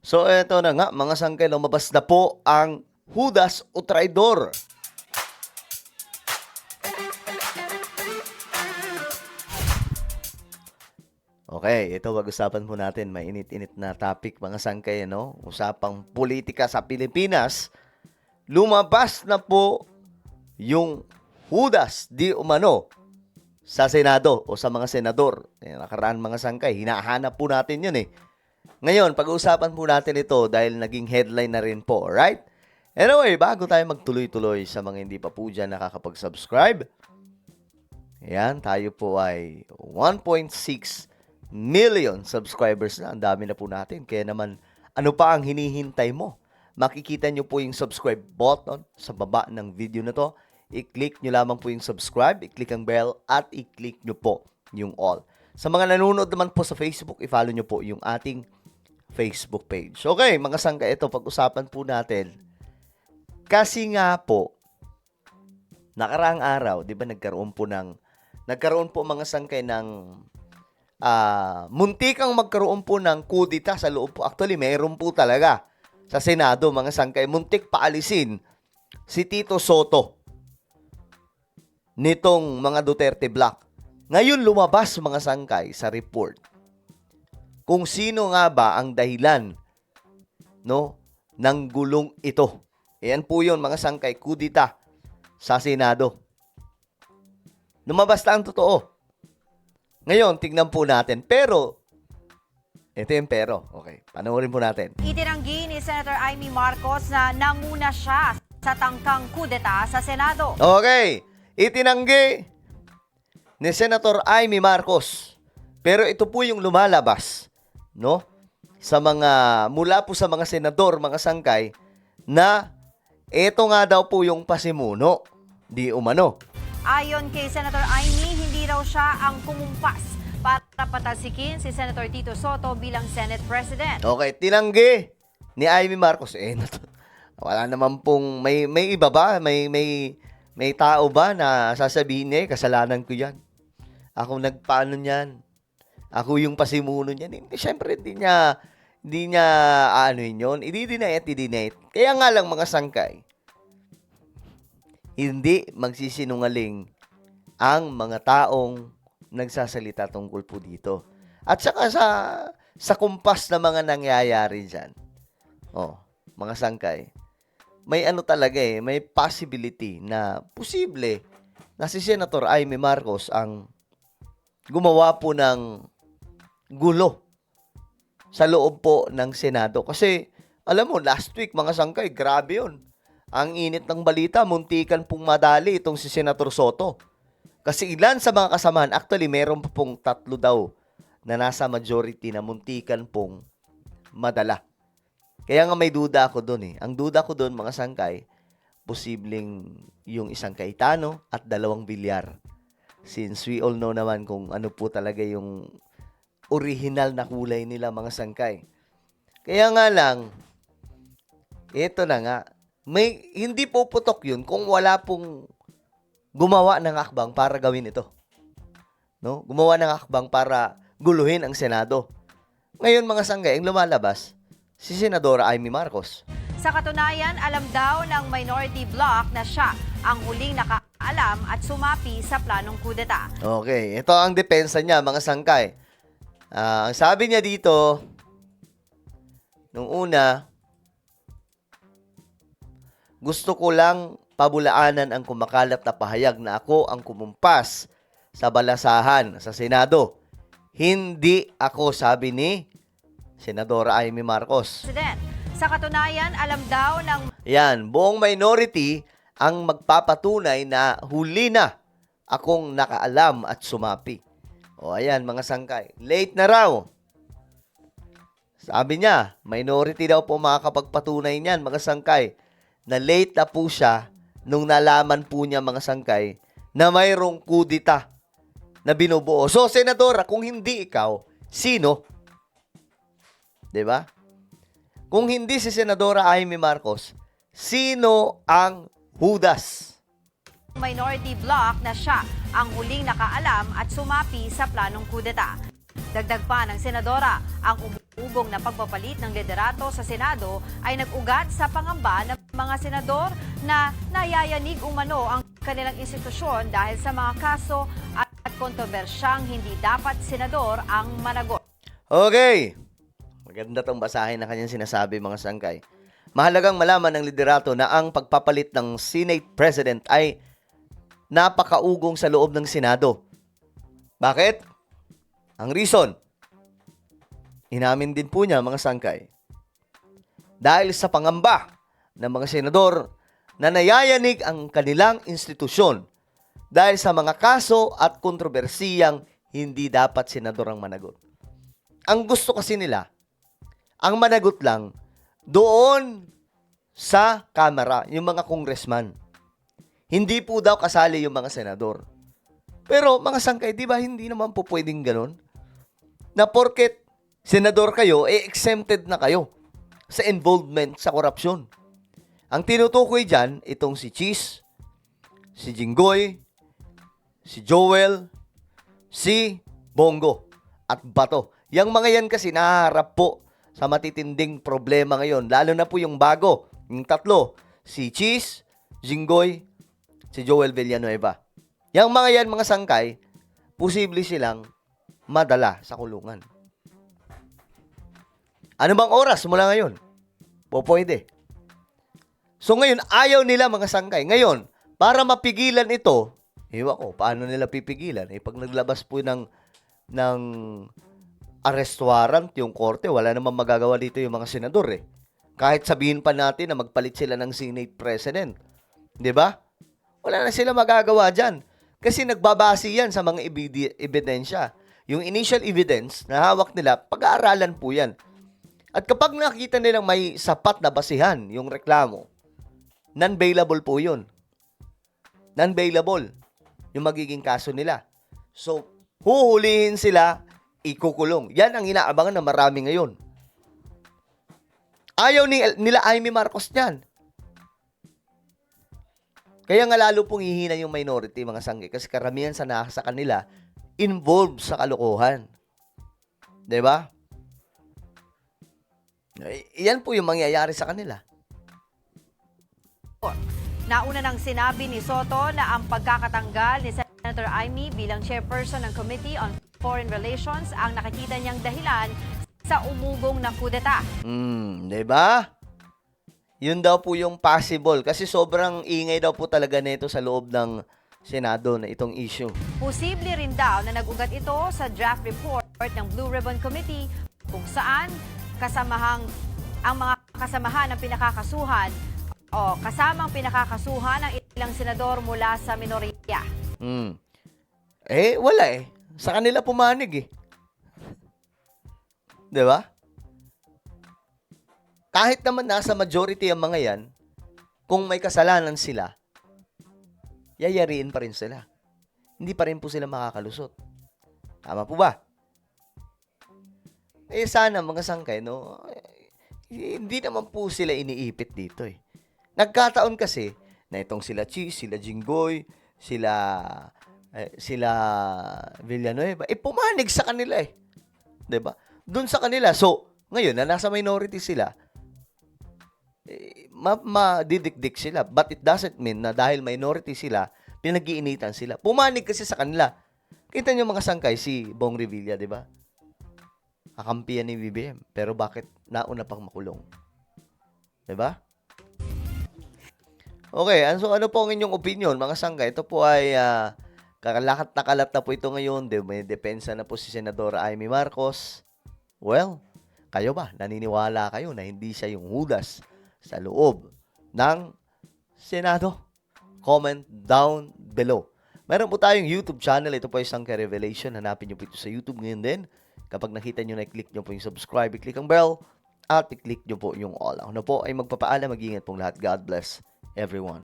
So eto na nga mga sangkay, lumabas na po ang Judas o Traidor. Okay, ito pag-usapan po natin. Mainit-init na topic mga sangkay, no? Usapang politika sa Pilipinas. Lumabas na po yung Judas di umano sa Senado o sa mga senador. Nakaraan mga sangkay, hinahanap po natin yun eh. Ngayon, pag-uusapan po natin ito dahil naging headline na rin po, right? Anyway, bago tayo magtuloy-tuloy sa mga hindi pa po dyan nakakapag-subscribe, ayan, tayo po ay 1.6 million subscribers na. Ang dami na po natin. Kaya naman, ano pa ang hinihintay mo? Makikita nyo po yung subscribe button sa baba ng video na to. I-click nyo lamang po yung subscribe, i-click ang bell, at i-click nyo po yung all. Sa mga nanonood naman po sa Facebook, i-follow nyo po yung ating Facebook page. Okay, mga sangka, ito, pag-usapan po natin. Kasi nga po, nakaraang araw, di ba, nagkaroon po mga sangkay ng muntikang magkaroon po ng kudita sa loob po. Actually, mayroon po talaga sa Senado, mga sangkay. Muntik paalisin si Tito Soto nitong mga Duterte Block. Ngayon lumabas mga sangkay sa report kung sino nga ba ang dahilan, no, ng gulong ito. Ayan po yun mga sangkay, kudita sa Senado. Lumabas na ang totoo. Ngayon, tignan po natin. Pero, ito yung pero. Okay, panoorin po natin. Itinanggi ni Senator Amy Marcos na nanguna siya sa tangkang kudeta sa Senado. Okay, itinanggi ni Senator Amy Marcos. Pero ito po yung lumalabas, no? Sa mga, mula po sa mga senador, mga sangkay, na ito nga daw po yung pasimuno, di umano. Ayon kay Senator Amy, hindi raw siya ang kumumpas para patasikin si Senator Tito Soto bilang Senate President. Okay, tinanggi ni Amy Marcos. Wala naman pong, may iba ba? May tao ba na sasabihin niya, kasalanan ko yan? Ako nagpaano niyan? Ako yung pasimuno niyan. Hindi, syempre, hindi niya ano yun. I-deny. Kaya nga lang mga sangkay, hindi magsisinungaling ang mga taong nagsasalita tungkol po dito. At saka sa kumpas na mga nangyayari dyan, mga sangkay, may ano talaga may possibility na posible na si Senator Amy Marcos ang gumawa po ng gulo sa loob po ng Senado. Kasi, alam mo, last week, mga sangkay, grabe yun. Ang init ng balita, muntikan pong madali itong si Senator Soto. Kasi ilan sa mga kasamahan, actually, meron pa pong 3 daw na nasa majority na muntikan pong madala. Kaya nga may duda ako doon eh. Ang duda ko doon, mga sangkay, posibleng yung isang Cayetano at 2 Villar. Since we all know naman kung ano po talaga yung original na kulay nila, mga sangkay. Kaya nga lang, ito na nga, hindi po putok yun kung wala pong gumawa ng akbang para gawin ito. No? Gumawa ng akbang para guluhin ang Senado. Ngayon, mga sangkay, ang lumalabas, si Senadora Amy Marcos. Sa katunayan, alam daw ng minority bloc na siya ang huling nakaalam at sumapi sa planong kudeta. Okay, ito ang depensa niya, mga sangkay. Ang sabi niya dito, nung una, gusto ko lang pabulaanan ang kumakalat na pahayag na ako ang kumumpas sa balasahan sa Senado. Hindi ako, sabi ni Senadora Amy Marcos. President, sa katunayan, alam daw ng Yan, buong minority ang magpapatunay na huli na akong nakaalam at sumapi. O ayan, mga sangkay. Late na raw. Sabi niya, minority daw po makakapagpatunay niyan, mga sangkay, na late na po siya nung nalaman po niya, mga sangkay, na mayroong kudita na binubuo. So, Senadora, kung hindi ikaw, sino? 'Di ba? Kung hindi si Senadora Amy Marcos, sino ang Judas? minority bloc na siya ang huling nakaalam at sumapi sa planong kudeta. Dagdag pa ng senadora, ang ugong na pagpapalit ng liderato sa Senado ay nag-ugat sa pangamba ng mga senador na nayayanig umano ang kanilang institusyon dahil sa mga kaso at kontrobersyang hindi dapat senador ang managot. Okay. Maganda tong basahin na kanyang sinasabi, mga sangkay. Mahalagang malaman ng liderato na ang pagpapalit ng Senate President ay napakaugong sa loob ng Senado. Bakit? Ang reason, inamin din po niya, mga sangkay, dahil sa pangamba ng mga senador na nayayanig ang kanilang institusyon dahil sa mga kaso at kontrobersiyang hindi dapat senador ang managot. Ang gusto kasi nila, ang managot lang doon sa Kamara, yung mga congressman. Hindi po daw kasali yung mga senador. Pero mga sangkay, di ba hindi naman po pwedeng ganun? Na porket senador kayo, exempted na kayo sa involvement sa korupsyon. Ang tinutukoy dyan, itong si Cheese, si Jinggoy, si Joel, si Bongo, at Bato. Yang mga yan kasi naharap po sa matitinding problema ngayon. Lalo na po yung bago, yung tatlo, si Cheese, Jinggoy, si Joel Villanueva. Yang mga yan, mga sangkay, posible silang madala sa kulungan. Ano bang oras mula ngayon? Pwede. So ngayon, ayaw nila, mga sangkay. Ngayon, para mapigilan ito, ewan ko, paano nila pipigilan? Pag naglabas po ng arrest warrant yung korte, wala namang magagawa dito yung mga senador Kahit sabihin pa natin na magpalit sila ng Senate President. 'Di ba? Wala na sila magagawa dyan. Kasi nagbabase yan sa mga ebidensya. Yung initial evidence na hawak nila, pag-aaralan po yan. At kapag nakita nilang may sapat na basihan yung reklamo, non-bailable po yun. Non-bailable yung magiging kaso nila. So, huhulihin sila, ikukulong. Yan ang inaabangan ng marami ngayon. Ayaw nila Amy Marcos niyan. Kaya nga lalo pong hihina yung minority, mga sangge, kasi karamihan sa kanila involved sa kalokohan. 'Di ba? Iyan po yung mangyayari sa kanila. Nauna nang sinabi ni Soto na ang pagkakatanggal ni Senator Amy bilang chairperson ng Committee on Foreign Relations ang nakikita niyang dahilan sa umugong na kudeta. 'Di ba? Yun daw po yung possible kasi sobrang ingay daw po talaga nito sa loob ng Senado na itong issue. Posible rin daw na nag-ugat ito sa draft report ng Blue Ribbon Committee kung saan ang mga kasamahan ng pinakakasuhan o kasamang pinakakasuhan ng ilang senador mula sa minorya. Wala Sa kanila pumanig 'Di ba? Kahit naman nasa majority ang mga yan, kung may kasalanan sila, yayariin pa rin sila. Hindi pa rin po sila makakalusot. Tama po ba? Sana mga sangkay, hindi naman po sila iniipit dito Nagkataon kasi na itong sila Cheese, sila Jinggoy, sila Villanueva, pumanig sa kanila 'Di ba? Doon sa kanila. So, ngayon na nasa minority sila, madidikdik sila. But it doesn't mean na dahil minority sila, pinag-iinitan sila. Pumanig kasi sa kanila. Kita niyo mga sangkay, si Bong Revilla, di ba? Kakampiyan ni BBM. Pero bakit nauna pang makulong? Di ba? Okay, so ano po ang inyong opinion, mga sangkay? Ito po ay kalakat na kalat na po ito ngayon. May depensa na po si Senadora Amy Marcos. Well, kayo ba? Naniniwala kayo na hindi siya yung hudas sa loob ng Senado? Comment down below. Meron po tayong YouTube channel. Ito po ay Sangkay Revelation. Hanapin nyo po ito sa YouTube ngayon din. Kapag nakita nyo na, i-click nyo po yung subscribe, i-click ang bell, at i-click nyo po yung all. Ako na po ay magpapaalam. Mag-ingat pong lahat. God bless everyone.